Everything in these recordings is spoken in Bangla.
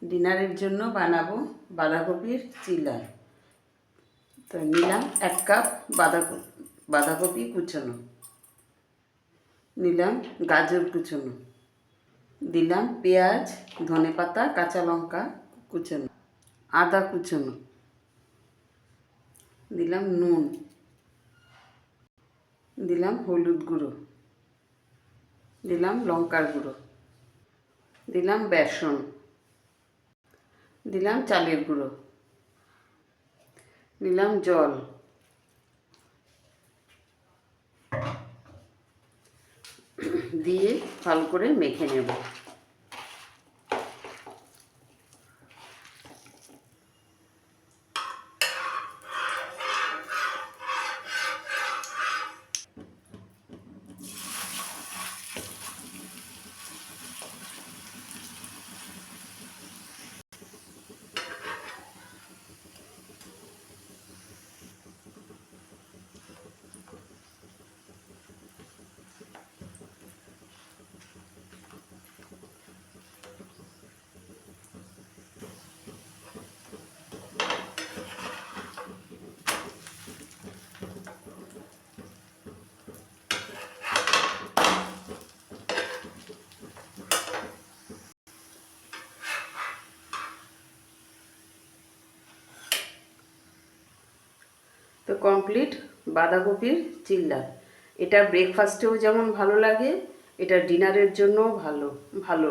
ডিনারের জন্য বানাবো বাঁধাকপির চিলা। তো নিলাম 1 কাপ বাঁধাকপি কুচোনো, নিলাম গাজর কুচোনো, দিলাম পেঁয়াজ, ধনেপাতা, কাঁচা লঙ্কা কুচোনো, আদা কুচোনো, দিলাম নুন, দিলাম হলুদ গুঁড়ো, দিলাম লঙ্কার গুঁড়ো, দিলাম বেসন, দিলাম চালের গুঁড়ো, দিলাম জল, দিয়ে ভালো করে মেখে নেব। তো কমপ্লিট বাঁধাকপির চিল্লা। এটা ব্রেকফাস্টেও যেমন ভালো লাগে, এটা ডিনারের জন্য ভালো।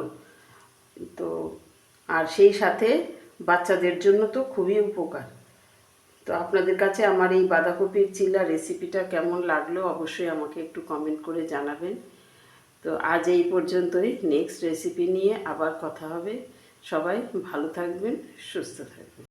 তো আর সেই সাথে বাচ্চাদের জন্য তো খুবই উপকার। তো আপনাদের কাছে আমার এই বাঁধাকপির চিল্লা রেসিপিটা কেমন লাগলো অবশ্যই আমাকে একটু কমেন্ট করে জানাবেন। তো আজ এই পর্যন্তই, নেক্সট রেসিপি নিয়ে আবার কথা হবে। সবাই ভালো থাকবেন, সুস্থ থাকবেন।